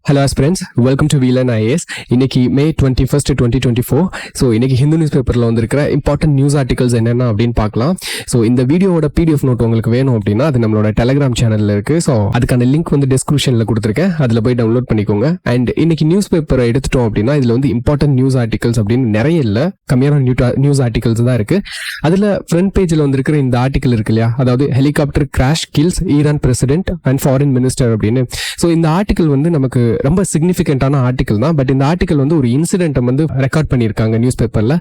Hello friends, welcome to வீலன் IAS. இன்னைக்கு May 21, 2024. So இன்னைக்கு ஹிந்து நியூஸ் பேப்பரில் வந்திருக்கிற இம்பார்ட்டன்ட் நியூஸ் ஆர்டிகல்ஸ் என்னென்ன அப்படின்னு பார்க்கலாம். ஸோ இந்த வீடியோட PDF நோட் உங்களுக்கு வேணும் அப்படின்னா அது நம்மளோட டெலிகிராம் சேனலில் இருக்குது. ஸோ அதுக்கான லிங்க் வந்து டிஸ்கிரிப்ஷனில் கொடுத்துருக்கேன், அதில் போய் டவுன்லோட் பண்ணிக்கோங்க. அண்ட் இன்னைக்கு நியூஸ் பேப்பரை எடுத்துட்டோம் அப்படின்னா இதில் வந்து இம்பார்ட்டன்ட் நியூஸ் ஆர்டிகல்ஸ் அப்படின்னு நிறைய இல்லை, கம்மியான நியூஸ் ஆர்டிகல்ஸ் தான் இருக்குது. அதில் ஃப்ரண்ட் பேஜில் வந்திருக்கிற இந்த ஆர்டிகல் இருக்கு இல்லையா, அதாவது helicopter crash kills Iran president and foreign minister அப்படின்னு. ஸோ இந்த ஆர்டிகல் வந்து நமக்கு ரொம்ப சிக்னிஃபிகண்டான ஆர்டிகல் தான். பட் இந்த ஆர்டிகல் வந்து ஒரு இன்சிடென்ட் வந்து ரெக்கார்ட் பண்ணியிருக்காங்க நியூஸ் பேப்பர்ல.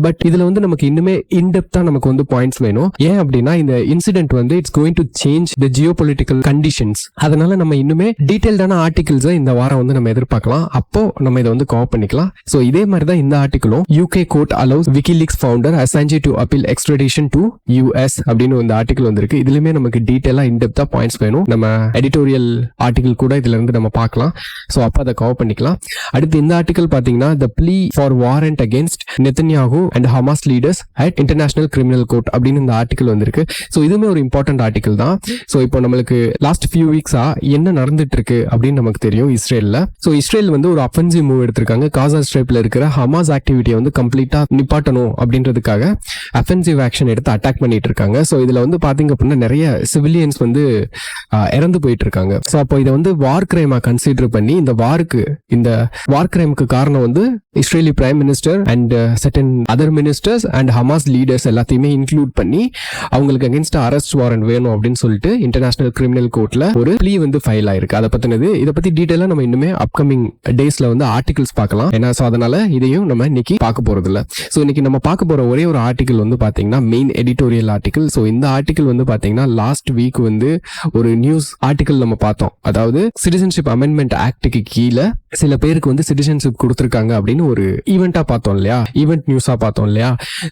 பட் இதுல வந்து நமக்கு இன்னுமே இன்டெப்தா நமக்கு வந்து பாயிண்ட்ஸ் வேணும். ஏன் அப்படின்னா இந்த இன்சிடென்ட் வந்து it's going to change the geopolitical conditions. அதனால நம்ம இன்னுமே டீடைல்டான ஆர்டிகல்ஸை இந்த வாரம் வந்து நம்ம எதிர்பார்க்கலாம். அப்போ நம்ம இதை வந்து கவர் பண்ணிக்கலாம். ஸோ இதே மாதிரி தான் இந்த ஆர்டிகலும் UK court allows WikiLeaks founder Assange to appeal extradition to US அப்படின்னு இந்த ஆர்டிகல் வந்திருக்கு. இதுலயுமே நமக்கு டீடைலா இன்டெப்தா பாயிண்ட்ஸ் வேணும். நம்ம எடிட்டோரியல் ஆர்டிகல் கூட இதுல இருந்து நம்ம பார்க்கலாம். ஸோ அப்போ அதை கவர் பண்ணிக்கலாம். அடுத்து இந்த ஆர்டிகல் பார்த்தீங்கன்னா the plea for warrant against Netanyahu and Hamas leaders at international criminal court அப்படின்னு இந்த ஆர்டிகல் வந்திருக்கு. ஸோ இதுவுமே ஒரு இம்பார்ட்டன்ட் ஆர்டிகல் தான். ஸோ இப்போ நம்மளுக்கு லாஸ்ட் ஃபியூ வீக்ஸா என்ன நடந்துட்டு இருக்கு அப்படின்னு நமக்கு தெரியும் இஸ்ரேலில். ஸோ இஸ்ரேல் வந்து ஒரு அஃபென்சிவ் மூவ் எடுத்திருக்காங்க. காசா ஸ்ட்ரைப்ல இருக்கிற ஹமாஸ் ஆக்டிவிட்டியை வந்து கம்ப்ளீட்டா நிப்பாட்டணும் அப்படின்றதுக்காக அஃபென்சிவ் ஆக்ஷன் எடுத்து அட்டாக் பண்ணிட்டு இருக்காங்க. ஸோ இதுல வந்து பாத்தீங்க அப்படின்னா நிறைய சிவிலியன்ஸ் வந்து இறந்து போயிட்டு இருக்காங்க. ஸோ அப்போ இதை வந்து வார் கிரைமா கன்சிடர் பண்ணி இந்த வார் கிரைமுக்கு காரணம் வந்து Israeli prime minister and certain other ministers and Hamas leaders எல்லாத்தையுமே இன்க்ளூட் பண்ணி அவங்களுக்கு அகேன்ஸ்ட் அரெஸ்ட் வாரண்ட் வேணும் அப்படின்னு சொல்லிட்டு இன்டர்நேஷனல் கிரிமினல் கோர்ட்ல ஒரு ப்ளீ வந்து ஃபைல் ஆயிருக்கு. அதை பத்தினது இதை பத்தி டீடைலா நம்ம இன்னுமே அப்கமிங் டேஸ்ல வந்து ஆர்டிகல்ஸ் பார்க்கலாம். ஏன்னா ஸோ அதனால இதையும் நம்ம இன்னைக்கு பார்க்க போறது இல்லை. ஸோ இன்னைக்கு நம்ம பார்க்க போற ஒரே ஒரு ஆர்டிகல் வந்து பாத்தீங்கன்னா மெயின் எடிட்டோரியல் ஆர்டிகல். ஸோ இந்த ஆர்டிகல் வந்து பாத்தீங்கன்னா லாஸ்ட் வீக் வந்து ஒரு நியூஸ் ஆர்டிகல் நம்ம பார்த்தோம். அதாவது சிட்டிசன்ஷிப் அமெண்ட்மெண்ட் ஆக்டுக்கு கீழே சில பேருக்கு வந்து சிட்டிசன்ஷிப் கொடுத்துருக்காங்க அப்படின்னு ஒரு ஈவெண்டா பார்த்தோம் இல்லையா, ஈவெண்ட் நியூஸா பார்த்தோம் இல்லையா.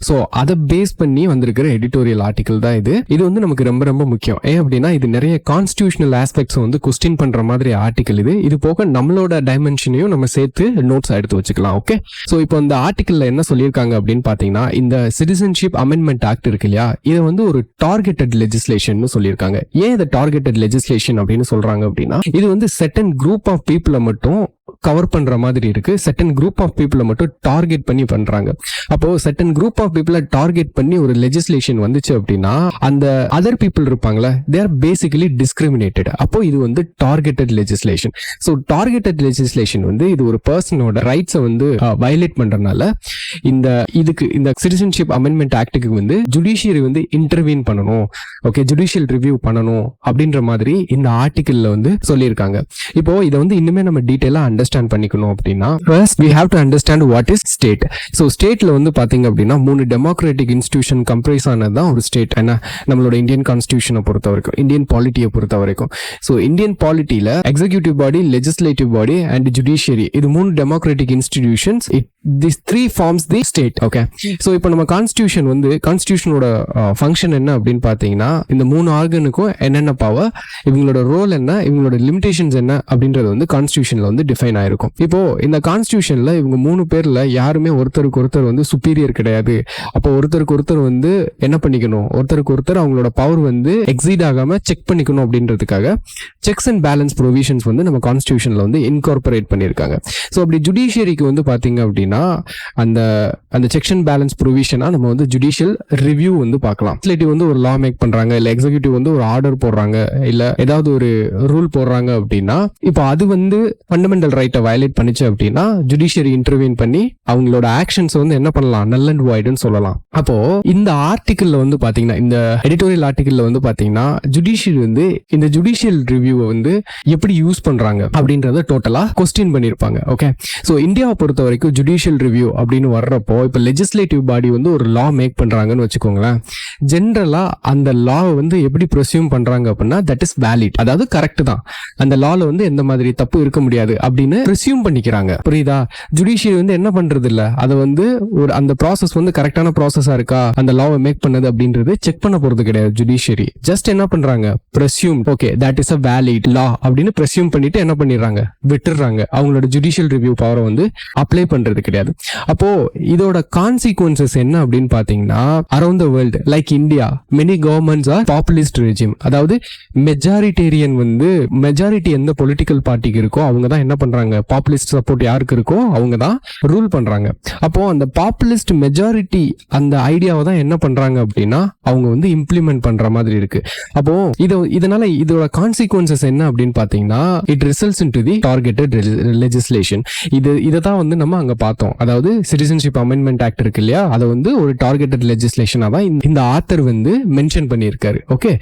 ஸோ அதை பேஸ் பண்ணி வந்திருக்கிற எடிட்டோரியல் ஆர்டிகல் தான் இது. இது வந்து நமக்கு ரொம்ப ரொம்ப முக்கியம். ஏன் அப்படின்னா இது நிறைய கான்ஸ்டிடியூஷனல் ஆஸ்பெக்ட்ஸ் வந்து கொஸ்டின் பண்ற மாதிரி ஆர்டிகல் இது. இது போக நம்மளோட டைமென்ஷனையும் நம்ம சேர்த்து நோட்ஸ் எடுத்து வச்சுக்கலாம். ஓகே, ஸோ இப்போ இந்த ஆர்டிகல்ல என்ன சொல்லியிருக்காங்க அப்படின்னு பாத்தீங்கன்னா இந்த சிட்டிசன்ஷிப் அமெண்ட்மெண்ட் ஆக்ட் இருக்கு இல்லையா, இது வந்து ஒரு டார்கெட்டட் லெஜிஸ்லேஷன் சொல்லியிருக்காங்க. ஏன் இதை டார்கெட்டட் லெஜிஸ்லேஷன் அப்படின்னு சொல்றாங்க அப்படின்னா இது வந்து செர்டன் குரூப் ஆஃப் பீப்புளை மட்டும் கவர் பண்ற மாதிரி இருக்கு. செர்டன் குரூப் ஆஃப் பீப்புளை மட்டும் டார்கெட் பண்ணி பண்றாங்க. அப்போ செர்டன் குரூப் ஆஃப் பீப்புளை டார்கெட் பண்ணி ஒரு லெஜிஸ்லேஷன் வந்துச்சு அப்படின்னா அந்த அதர் பீப்புள் இருப்பாங்களே, தே ஆர் பேசிக்கலி டிஸ்கிரிமினேட்டட். அப்போ இது வந்து targeted legislation. So targeted legislation வந்து இது ஒரு பர்சனோட ரைட்ஸை வந்து வயலேட் பண்றதுனால இந்த சிட்டிசன்ஷிப் அமெண்ட்மெண்ட் ஆக்டுக்கு வந்து ஜுடிஷியரி வந்து இன்டர்வீன் பண்ணணும், ஓகே, ஜுடிஷியல் ரிவ்யூ பண்ணணும் அப்படின்ற மாதிரி இந்த ஆர்டிகல்ல வந்து சொல்லியிருக்காங்க. இப்போ இதை வந்து இன்னுமே நம்ம டீடைலா அண்டர்ஸ்டாண்ட் பண்ணிக்கணும் அப்படின்னா first we have to understand what is state. so ஸ்டேட்ல வந்து பாத்தீங்க அப்படின்னா 3 டெமோக்ராட்டிக் இன்ஸ்டிடியூஷன் கம்ப்ரைஸ் ஆனது தான் ஒரு ஸ்டேட். ஏன்னா நம்மளோட இந்தியன் கான்ஸ்டிடியூஷனை பொறுத்த வரைக்கும், இந்தியன் பாலிட்டியை பொறுத்த வரைக்கும், ஸோ இந்தியன் பாலிட்டியில executive body, legislative body and judiciary, இது 3 democratic institutions. These 3 forms the state. Okay, so இப்போ நம்ம கான்ஸ்டிடியூஷன் வந்து கான்ஸ்டிடியூஷனோட ஃபங்க்ஷன் என்ன அப்படின்னு பாத்தீங்கன்னா இந்த 3 ஆர்கனுக்கும் என்னென்ன பவர், இவங்களோட ரோல் என்ன, இவங்களோட லிமிடேஷன்ஸ் என்ன அப்படின்றது வந்து கான்ஸ்டிடியூஷன்ல வந்து டிஃபைன் ஆயிருக்கும். இப்போ இந்த கான்ஸ்டிடியூஷன்ல இவங்க 3 பேர்ல யாருமே ஒருத்தருக்கு ஒருத்தர் வந்து சுப்பீரியர் கிடையாது. அப்போ ஒருத்தருக்கு ஒருத்தர் வந்து என்ன பண்ணிக்கணும், ஒருத்தருக்கு ஒருத்தர் அவங்களோட பவர் வந்து எக்ஸீட் ஆகாம செக் பண்ணிக்கணும் அப்படின்றதுக்காக செக்ஸ் அண்ட் பேலன்ஸ் ப்ரொவிஷன்ஸ் வந்து நம்ம கான்ஸ்டிடியூஷன்ல வந்து இன்கார்பரேட் பண்ணியிருக்காங்க. ஸோ அப்படி ஜுடிஷியரிக்கு வந்து பாத்தீங்க அப்படின்னா அந்த செக்ஸ் அண்ட் பேலன்ஸ் ப்ரொவிஷனா நம்ம வந்து ஜுடிஷியல் ரிவ்யூ வந்து பார்க்கலாம். லெஜிஸ்லேட்டிவ் வந்து ஒரு லா மேக் பண்றாங்க, இல்ல எக்ஸிக்யூட்டிவ் வந்து ஒரு ஆர்டர் போடுறாங்க, இல்ல ஏதாவது ஒரு ரூல் போடுறாங்க அப்படின்னா இப்போ அது வந்து ஃபண்டமெண்டல் ரைட்டை வயலேட் பண்ணிச்சு அப்படின்னா ஜுடிஷியரி இன்டர்வீன் பண்ணி அவங்களோட ஆக்ஷன்ஸ் வந்து என்ன பண்ணலாம், நல் அண்ட் வாய்டுன்னு சொல்லலாம். அப்போ இந்த ஆர்டிகல்ல வந்து பாத்தீங்கன்னா இந்த எடிட்டோரியல் ஆர்டிகல்ல வந்து பாத்தீங்கன்னா ஜுடிஷியரி வந்து இந்த ஜுடிஷியல் ரிவ்யூவை வந்து எப்படி யூஸ் பண்றாங்க அப்படின்றத டோட்டலா கொஸ்டின் பண்ணிருப்பாங்க. ஓகே, ஸோ இந்தியாவை பொறுத்த வரைக்கும் ஜுடிஷியல் ரிவ்யூ அப்படின்னு வர்றப்போ இப்போ லெஜிஸ்லேட்டிவ் பாடி வந்து ஒரு லா மேக் பண்றாங்கன்னு வச்சுக்கோங்களேன். ஜென்ரலா அந்த லா வந்து எப்படி ப்ரொசியூம் பண்றாங்க அப்படின்னா தட் இஸ் வேலிட், அதாவது கரெக்ட் தான், அந்த லால வந்து எந்த மாதிரி தப்பு இருக்க முடியாது அப்படின்னு ப்ரிசியூம் பண்ணிக்கிறாங்க. புரியுதா? ஜுடிஷியரி வந்து என்ன பண்றது இல்ல, அதை வந்து ஒரு அந்த ப்ராசஸ் வந்து கரெக்டான ப்ராசஸா இருக்கா, அந்த லாவை மேக் பண்ணது அப்படின்றது செக் பண்ண போறது கிடையாது. ஜுடிஷியரி ஜஸ்ட் என்ன பண்றாங்க, presume, okay that is a valid law அப்படின்னு ப்ரெசியூம் பண்ணிட்டு என்ன பண்ணிடுறாங்க, விட்டுறாங்க. அவங்களோட ஜுடிஷியல் ரிவ்யூ பவரை வந்து அப்ளை பண்றது கிடையாது. அப்போ இதோட கான்சிக்வன்சஸ் என்ன அப்படின்னு பாத்தீங்கன்னா around the world like India many governments R populist regime. அதாவது மெஜாரிட்டேரியன் வந்து மெஜாரிட்டி எந்த பொலிட்டிக்கல் பார்ட்டிக்கு இருக்கோ அவங்க தான் என்ன பண்றாங்க பண்றாங்க, பாப்புலிஸ்ட் சப்போர்ட் யாருக்கு இருக்கோ அவங்க தான் ரூல் பண்றாங்க. அப்போ அந்த பாப்புலிஸ்ட் மெஜாரிட்டி அந்த ஐடியாவை தான் என்ன பண்றாங்க அப்படின்னா அவங்க வந்து இம்ப்ளிமெண்ட் பண்ற மாதிரி இருக்கு. அப்போ இதனால இதோட கான்சிக்வன்சஸ் என்ன அப்படின்னு பாத்தீங்கன்னா it results into the targeted legislation. இதை தான் வந்து நம்ம அங்க பார்த்தோம். அதாவது சிட்டிசன்ஷிப் அமெண்ட்மெண்ட் ஆக்ட் இருக்கு இல்லையா, அதை வந்து ஒரு டார்கெட்டட் லெஜிஸ்லேஷனா தான் இந்த ஆத்தர் வந்து மென்ஷன் பண்ணியிருக்காரு. ஓகே,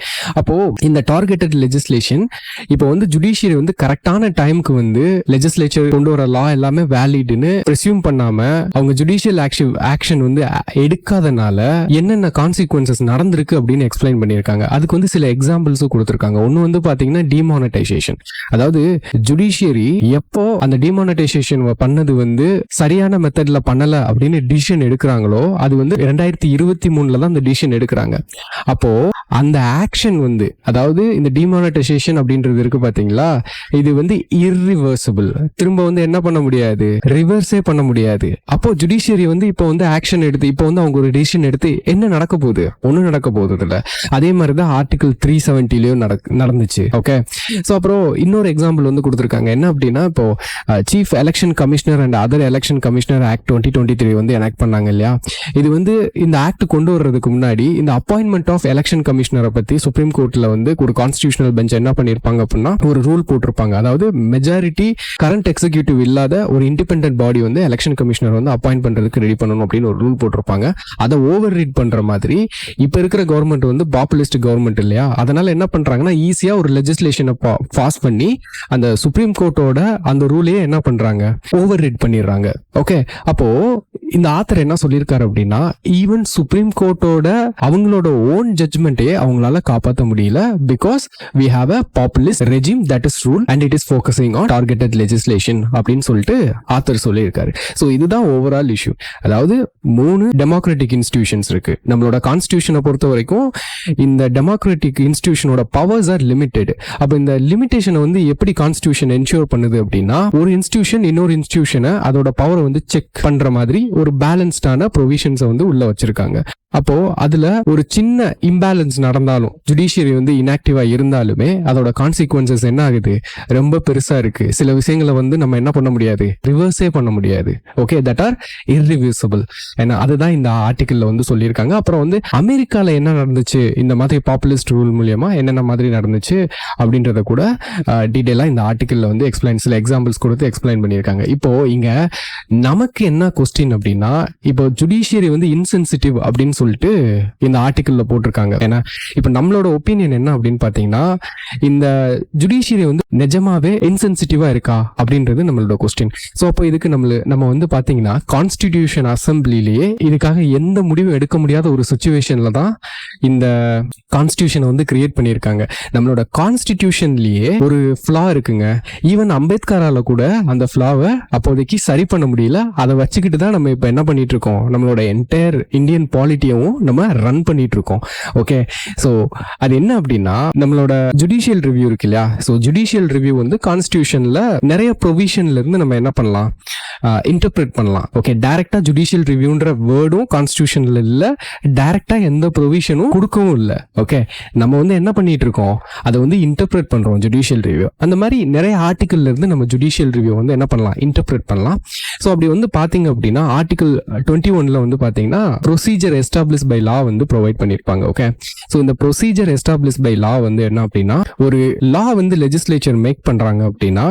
அப்போ இந்த டார்கெட்டட் லெஜிஸ்லேஷன் இப்போ வந்து ஜுடிஷியரி வந்து கரெக்டான டைமுக்கு வந்து லெஜிஸ்லேச்சர் கொண்டு வர லா எல்லாமே வேலிட்னு பிரசியூம் பண்ணாம அவங்க ஜுடிஷியல் ஆக்ஷன் வந்து எடுக்காதனால என்னென்ன கான்சிக்வன்சஸ் நடந்திருக்கு அப்படின்னு எக்ஸ்பிளைன் பண்ணியிருக்காங்க. அதுக்கு வந்து சில எக்ஸாம்பிள்ஸும் கொடுத்திருக்காங்க. ஒன்னு வந்து பாத்தீங்கன்னா டிமானிட்டைசேஷன். அதாவது ஜுடிஷியரி எப்போ அந்த டிமானிட்டைசேஷன் பண்ணது வந்து சரியான மெத்தட்ல பண்ணல அப்படின்னு டிசிஷன் எடுக்கிறாங்களோ அது வந்து 2023 தான் அந்த டிசிஷன் எடுக்கிறாங்க. அப்போ அந்த ஆக்ஷன் வந்து அதாவது இந்த டிமானிட்டைசேஷன் அப்படின்றது இருக்கு பாத்தீங்களா, இது வந்து இர்ரிவர்சிபிள். திரும்ப வந்து என்ன பண்ண முடியாது, ரிவர்ஸே பண்ண முடியாது. அப்போ ஜுடிஷியரி வந்து இப்போ வந்து ஆக்ஷன் எடுத்து இப்போ வந்து அவங்க ஒரு டிசிஷன் எடுத்து என்ன நடக்க போகுது, ஒன்னும் நடக்க போகுது இல்ல. அதே மாதிரி தான் ஆர்டிகல் 370லயும் நடந்துச்சு. ஓகே, சோ அப்புறம் இன்னொரு எக்ஸாம்பிள் வந்து கொடுத்திருக்காங்க. என்ன அப்படின்னா இப்போ chief election commissioner and other election commissioner act 2023 வந்து எனாக்ட் பண்ணாங்க இல்லையா. இது வந்து இந்த ஆக்ட் கொண்டு வர்றதுக்கு முன்னாடி இந்த அப்பாயின்மெண்ட் ஆஃப் எலெக்ஷன் கமிஷனரை பத்தி சுப்ரீம் கோர்ட்ல வந்து ஒரு கான்ஸ்டிடியூஷனல் பெஞ்ச் என்ன பண்ணிருப்பாங்க அப்படின்னா ஒரு ரூல் போட்டிருப்பாங்க. அதாவது மெஜாரிட்டி கரண்ட் எக்ஸிகியூட்டிவ் இல்லாத ஒரு இண்டிபெண்டன்ட் பாடி வந்து எலெக்ஷன் கமிஷனர் வந்து அப்பாயிண்ட் பண்றதுக்கு ரெடி பண்ணணும் அப்படின்னு ஒரு ரூல் போட்டிருப்பாங்க. அதை ஓவர் ரீட் பண்ற மாதிரி இப்ப இருக்கிற கவர்மெண்ட் வந்து பாப்புலிஸ்ட் கவர்மெண்ட் இல்லையா, அதனால என்ன பண்றாங்கன்னா ஈஸியா ஒரு லெஜிஸ்லேஷனை பாஸ் பண்ணி அந்த சுப்ரீம் கோர்ட்டோட அந்த ரூலையே என்ன பண்றாங்க, ஓவர் ரீட் பண்ணிடுறாங்க. ஓகே, அப்போ இந்த ஆத்தர் என்ன சொல்லியிருக்காரு அப்படின்னா ஈவன் சுப்ரீம் கோர்ட்டோட அவங்களோட ஓன் ஜட்ஜ்மெண்ட்டையே அவங்களால காப்பாற்ற முடியல because we have a populist regime that is rule and it is focusing on targeted legislation அப்படின்னு சொல்லிட்டு ஆத்தர் சொல்லியிருக்காரு. ஸோ இதுதான் ஓவரால் இஷ்யூ. அதாவது 3 டெமோக்ராட்டிக் இன்ஸ்டிடியூஷன்ஸ் இருக்கு. நம்மளோட கான்ஸ்டிடியூஷனை பொறுத்த வரைக்கும் இந்த டெமோக்ராட்டிக் இன்ஸ்டிடியூஷனோட பவர்ஸ் ஆர் லிமிடெட். அப்போ இந்த லிமிடேஷனை வந்து எப்படி கான்ஸ்டிடியூஷன் என்ஷூர் பண்ணுது அப்படின்னா ஒரு இன்ஸ்டிடியூஷன் இன்னொரு இன்ஸ்டிடியூஷனை அதோட பவரை வந்து செக் பண்ற மாதிரி ஒரு பேலன்ஸ்டான ப்ரொவிஷன்ஸை வந்து உள்ள வச்சிருக்காங்க. அப்போ அதுல ஒரு சின்ன இம்பேலன்ஸ் நடந்தாலும் ஜுடிஷியரி வந்து இன்ஆக்டிவா இருந்தாலுமே அதோட கான்சிக்வன்சஸ் என்ன ஆகுது, ரொம்ப பெருசா இருக்கு. சில விஷயங்களை வந்து நம்ம என்ன பண்ண முடியாது, ரிவர்ஸே பண்ண முடியாது. Okay, that R irreversible. ஏன்னா அதுதான் இந்த ஆர்டிகிள்ல வந்து சொல்லியிருக்காங்க. அப்புறம் வந்து அமெரிக்கால என்ன நடந்துச்சு, இந்த மாதிரி பாப்புலிஸ்ட் ரூல் மூலியமா என்னென்ன மாதிரி நடந்துச்சு அப்படின்றத கூட டீடைலா இந்த ஆர்டிகிள்ல வந்து சில எக்ஸாம்பிள்ஸ் கொடுத்து எக்ஸ்பிளைன் பண்ணியிருக்காங்க. இப்போ இங்க நமக்கு என்ன கொஸ்டின் அப்படின்னா இப்போ ஜுடிஷியரி வந்து இன்சென்சிட்டிவ் அப்படின்னு சொல்லிட்டு இந்த ஆர்டிகிள்ல போட்டிருக்காங்க. ஏன்னா இப்ப நம்மளோட ஒப்பீனியன் என்ன அப்படின்னு பாத்தீங்கன்னா இந்த ஜுடிஷியரி வந்து நிஜமாவே இன்சென்சிட்டிவா இருக்கா அப்படின்றது நம்மளோட கொஸ்டின். சோ அப்போ இதுக்கு நம்ம வந்து பாத்தீங்கன்னா கான்ஸ்டிடியூஷன் அசம்பிளிலேயே இதுக்காக எந்த முடிவும் எடுக்க முடியாத ஒரு சிச்சுவேஷன்ல தான் இந்த கான்ஸ்டிடியூஷன் வந்து கிரியேட் பண்ணியிருக்காங்க. நம்மளோட கான்ஸ்டிடியூஷன்லயே ஒரு ஃப்ளா இருக்குங்க. ஈவன் அம்பேத்கரால கூட அந்த ஃப்ளாவை அப்போதைக்கு சரி பண்ண முடியல. அதை வச்சுக்கிட்டு தான் நம்ம இப்ப என்ன பண்ணிட்டு இருக்கோம், நம்மளோட என்டையர் இந்தியன் பாலிட்டியும் நம்ம ரன் பண்ணிட்டு இருக்கோம். ஓகே, சோ அது என்ன அப்படின்னா நம்மளோட ஜுடிஷியல் ரிவ்யூ இருக்கு இல்லையா. சோ ஜுடிஷியல் ரிவ்யூ வந்து கான்ஸ்டிடியூஷன்ல நிறைய ப்ரொவிஷன்ல இருந்து நம்ம என்ன பண்ணலாம், இன்டர்பிரேட் பண்ணலாம். ஓகே, டைரக்டா ஜுடிஷியல் ரிவ்யூன்ற வேர்டும் கான்ஸ்டிடியூஷன்ல இல்ல, டைரக்டா எந்த ப்ரொவிஷனும் கொடுக்கவும் இல்லை. ஓகே, நம்ம வந்து என்ன பண்ணிட்டு இருக்கோம், அதை வந்து இன்டர்பிரேட் பண்றோம் ஜுடிஷியல் ரிவ்யூ. அந்த மாதிரி நிறைய ஆர்டிகல்ல இருந்து நம்ம ஜுடிஷியல் ரிவ்யூ வந்து என்ன பண்ணலாம், இன்டர்பிரேட் பண்ணலாம். ஸோ அப்படி வந்து பாத்தீங்க அப்படின்னா ஆர்டிகல் 21ல வந்து பாத்தீங்கன்னா ப்ரொசீஜர் எஸ்டாப்ளிஷ் பை லா வந்து ப்ரொவைட் பண்ணிருப்பாங்க. ஓகே, ஸோ இந்த ப்ரொசீஜர் எஸ்டாப்ளிஷ் பை லா வந்து என்ன அப்படின்னா ஒரு லா வந்து லெஜிஸ்லேச்சர் மேக் பண்றாங்க அப்படின்னா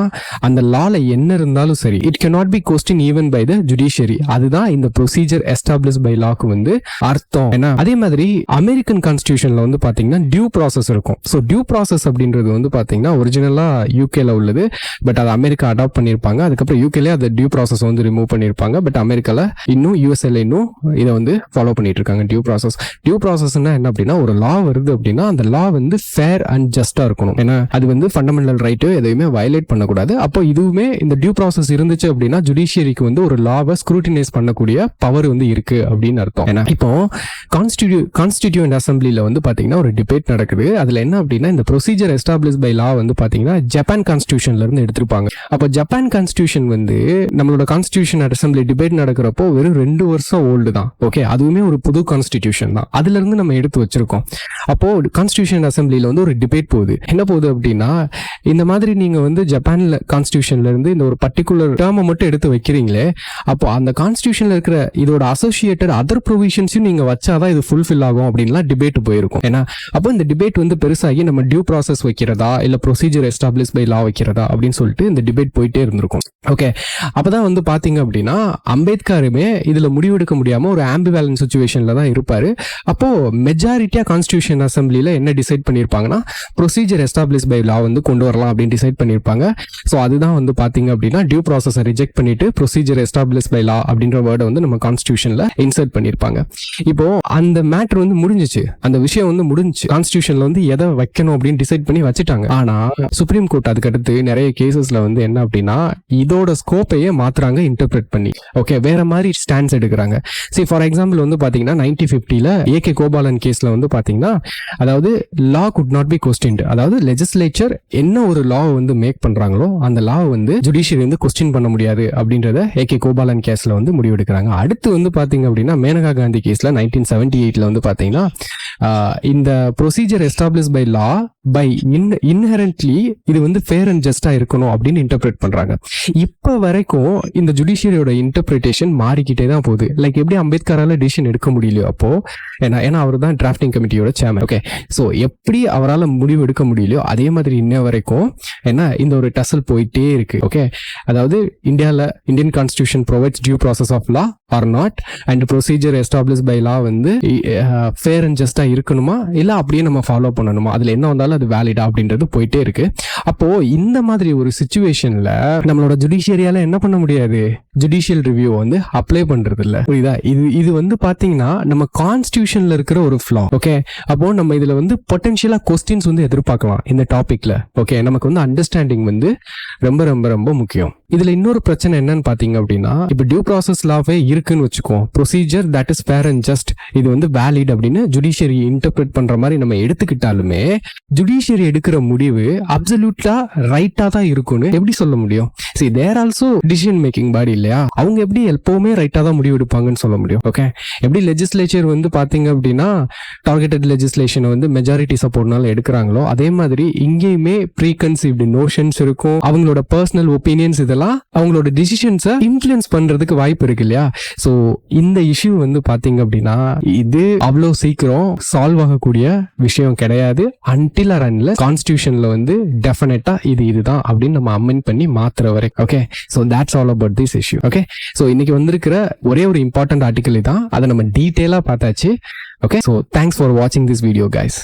அந்த லால என்ன இருந்தாலும் சரி it cannot be question even by the judiciary. அதுதான் இந்த ப்ரொசீஜர் எஸ்டாப்ளிஷ் பை லாக்கு வந்து அர்த்தம். ஏன்னா அதே மாதிரி அமெரிக்கன் கான்ஸ்டிடியூஷன்ல வந்து பாத்தீங்கன்னா டியூ ப்ராசஸ் இருக்கும். ஸோ டியூ ப்ராசஸ் அப்படின்றது வந்து பாத்தீங்கன்னா ஒரிஜினலா யூகேல உள்ளது, பட் அது அமெரிக்கா அடாப்ட் பண்ணிருப்பாங்க. அதுக்கப்புறம் யூகேல அந்த டியூ ப்ராசஸ் வந்து ரிமூவ் பண்ணிருப்பாங்க. பட் அமெரிக்கால இன்னும் யூஎஸ்ஏல இன்னும் இதை வந்து ஃபாலோ பண்ணிட்டு இருக்காங்க டியூ ப்ராசஸ். டியூ ப்ராசஸ்னா என்ன அப்படின்னா ஒரு லா வருது அப்படின்னா அந்த லா வந்து ஃபேர் அண்ட் ஜஸ்டா இருக்கணும். ஏன்னா அது வந்து ஃபண்டமெண்டல் ரைட்டு எதையுமே வயலேட் பண்ணக்கூடாது. அப்போ இதுவுமே இந்த டியூ ப்ராசஸ் இருந்துச்சு அப்படின்னா ஜுடிஷியரிக்கு வந்து ஒரு லாவை ஸ்க்ரூட்டினைஸ் பண்ணக்கூடிய பவர் வந்து இருக்கு அப்படின்னு அர்த்தம். ஏன்னா இப்போ கான்ஸ்டிடியூயன்ட் அசம்பிளில வந்து பாத்தீங்கன்னா ஒரு டிபேட் நடக்குது. அதுல என்ன அப்படின்னா இந்த ப்ரொசீஜர் எஸ்டாப்ளிஷ் பை லா வந்து பாத்தீங்கன்னா ஜப்பான் கான்ஸ்டிடியூஷன்ல இருந்து எடுத்திருப்பாங்க. அப்போ ஜப்பான் கான்ஸ்டிடியூஷன் வந்து நம்மளோட கான்ஸ்டிடியூஷன் அசம்பிளி டிபேட் நடக்கிறப்போ வெறும் 2 வருஷம் ஓல்டு தான். ஓகே, அதுவுமே ஒரு புது கான்ஸ்டிடியூஷன் தான். அதுல இருந்து நம்ம எடுத்து வச்சிருக்கோம். அப்போ கான்ஸ்டிடியூஷன் அசம்பிளில வந்து ஒரு டிபேட் போகுது. என்ன போகுது அப்படின்னா, இந்த மாதிரி நீங்க வந்து ஜப்பான்ல கான்ஸ்டிடியூஷன்ல இருந்து இந்த ஒரு பர்டிகுலர் டேர்மை மட்டும் எடுத்து வைக்கிறீங்களே, அப்போ அந்த கான்ஸ்டிடியூஷன்ல இருக்கிற இதோட அசோசியேட்டட் அதர் ப்ரொவிஷன்ஸையும் நீங்க வச்சாதான் இது ஃபுல்ஃபில் ஆகும் அப்படின்லாம் டிபேட் போயிருக்கும். ஏன்னா அப்போ இந்த டிபேட் வந்து பெருசாகி நம்ம டியூ ப்ராசஸ் வைக்கிறதா இல்ல ப்ரொசீஜர் எஸ்டாப்ளிஷ் பை லா வைக்கிறதா அப்படின்னு சொல்லிட்டு இந்த டிபேட் போயிட்டே இருந்திருக்கும். ஓகே, அப்பதான் வந்து பாத்தீங்க அப்படின்னா அம்பேத்கருமே இதுல முடிவெடுக்க முடியாம ஒரு ஆம்பிவேலன்ட் சிச்சுவேஷன்ல தான் இருப்பாரு. அப்போ மெஜாரிட்டியா கான்ஸ்டிடியூஷன் அசம்பிளில என்ன டிசைட் பண்ணிருப்பாங்கன்னா ப்ரொசீஜர் எஸ்டாப்ளிஷ் பை லா வந்து கொண்டு வரலாம் அப்படின்னு டிசைட் பண்ணிருப்பாங்க. ஸோ அதுதான் வந்து பாத்தீங்க அப்படின்னா டியூ ப்ராசஸை ரிஜெக்ட் பண்ணிட்டு ப்ரொசீஜர் எஸ்டாப்ளிஷ் பை லா அப்படின்ற வேர்டை வந்து நம்ம கான்ஸ்டிடியூஷன்ல இன்சர்ட் பண்ணிருப்பாங்க. இப்போ அந்த மேட்டர் வந்து முடிஞ்சிச்சு, அந்த விஷயம் வந்து முடிஞ்சு கான்ஸ்டிடியூஷன்ல வந்து எதை வைக்கணும் அப்படின்னு டிசைட் பண்ணி வச்சுட்டாங்க. ஆனா சுப்ரீம் கோர்ட் அதுக்கடுத்து நிறைய கேசஸ்ல வந்து என்ன அப்படின்னா இதோட ஸ்கோப்பையே மாத்துறாங்க இன்டர்பிரட் பண்ணி. ஓகே, வேற மாதிரி ஸ்டாண்ட்ஸ் எடுக்கிறாங்க. சரி, ஃபார் எக்ஸாம்பிள் வந்து பாத்தீங்கன்னா 1950ல ஏகே கோபாலன் கேஸ்ல வந்து பாத்தீங்கன்னா அதாவது லா குட் நாட் பி கொஸ்டின்ட், அதாவது லெஜிஸ்லேச்சர் என்ன ஒரு லா வந்து மேக் பண்றாங்களோ அந்த லா வந்து ஜுடிஷியரி வந்து கொஸ்டின் பண்ண முடியாது அப்படின்றத ஏகே கோபாலன் கேஸ்ல வந்து முடிவெடுக்கிறாங்க. அடுத்து வந்து பாத்தீங்க அப்படின்னா மேனகா காந்தி கேஸ்ல 1978ல வந்து பாத்தீங்கன்னா இந்த procedure establish by law by inherently இது வந்து ஃபேர் அண்ட் ஜஸ்டா இருக்கணும் அப்படின்னு இன்டர்பிரேட் பண்றாங்க. இப்ப வரைக்கும் இந்த ஜுடிஷியரியோட இன்டர்பிரேஷன் மாறிக்கிட்டே தான் போகுது. லைக் எப்படி அம்பேத்கரால டிசிஷன் எடுக்க முடியலையோ அப்போ, ஏன்னா அவர் தான் டிராஃப்டிங் கமிட்டியோட சேர்மன். ஓகே, ஸோ எப்படி அவரால் முடிவு எடுக்க முடியலையோ அதே மாதிரி இன்ன வரைக்கும் ஏன்னா இந்த ஒரு டசல் போயிட்டே இருக்கு. ஓகே, அதாவது Indian constitution provides due process of law or not and procedure establish by law வந்து ஃபேர் அண்ட் ஜஸ்டா இருக்கணுமா இல்ல அப்படியே நம்ம ஃபாலோ பண்ணணுமா, அதுல என்ன வந்தாலும் அது வேலிடா அப்படின்றது போயிட்டே இருக்கு. அப்போ இந்த மாதிரி ஒரு சிச்சுவேஷன்ல நம்மளோட ஜுடிஷியரியால என்ன பண்ண முடியாது, ஜுடிஷியல் ரிவ்யூ வந்து அப்ளை பண்றது இல்ல. புரியுதா? இது வந்து பாத்தீங்கன்னா நம்ம கான்ஸ்டிடியூஷன்ல இருக்கிற ஒரு ஃப்ளா. ஓகே, அப்போ நம்ம இதுல வந்து பொட்டன்ஷியலா கொஸ்டின்ஸ் வந்து எதிர்பார்க்கலாம் இந்த டாபிக்ல. ஓகே, நமக்கு வந்து அண்டர்ஸ்டாண்டிங் வந்து ரொம்ப ரொம்ப ரொம்ப முக்கியம். இதுல இன்னொரு பிரச்சனை என்னன்னு பாத்தீங்க அப்படின்னா, இப்ப டியூ ப்ராசஸ் லாவே இருக்குன்னு வச்சுக்கோ, procedure that is fair and just இது வந்து வேலிட் அப்படின்னு ஜுடிஷியரி இன்டர்பிரேட் பண்ற மாதிரி நம்ம எடுத்துக்கிட்டாலுமே ஜுடிஷியரி எடுக்கிற முடிவு அப்சல்யூட்டா ரைட்டா தான் இருக்கும்னு எப்படி சொல்ல முடியும்? See, they are also decision making body இல்லையா? அவங்க எப்படி எப்பவுமே ரைட்டா தான் முடிவு எடுப்பாங்கன்னு சொல்ல முடியும்? ஓகே, எப்படி லெஜிஸ்லேச்சர் வந்து பாத்தீங்க அப்படின்னா டார்கெட்டட் லெஜிஸ்லேஷனை வந்து மெஜாரிட்டி சப்போர்ட்னால எடுக்கிறாங்களோ அதே மாதிரி இங்கேயுமே ப்ரீ கன்சீவ்டு நோஷன்ஸ் இருக்கும், அவங்களோட பர்சனல் ஒப்பீனியன்ஸ் இதெல்லாம் அவங்களோட டிசிஷன்ஸை இன்ஃப்ளூயன்ஸ் பண்றதுக்கு வாய்ப்பு இருக்கு இல்லையா? ஸோ இந்த இஷ்யூ வந்து பாத்தீங்க அப்படின்னா இது அவ்வளோ சீக்கிரம் சால்வ் ஆகக்கூடிய விஷயம் கிடையாது அன்டில் ஆர் அன்லெஸ் கான்ஸ்டிடியூஷன்ல வந்து டெஃபினட்டா இதுதான் அப்படின்னு நம்ம அமெண்ட் பண்ணி மாத்துற வரைக்கும். Okay, so that's all about this issue. Okay, so இன்னைக்கு வந்திருக்கிற ஒரே ஒரு இம்பார்ட்டன்ட் ஆர்டிகல் தான், அதை நம்ம டீட்டெயிலா பார்த்தாச்சு. ஓகே, ஸோ தேங்க்ஸ் ஃபார் வாட்சிங் திஸ் வீடியோ கைஸ்.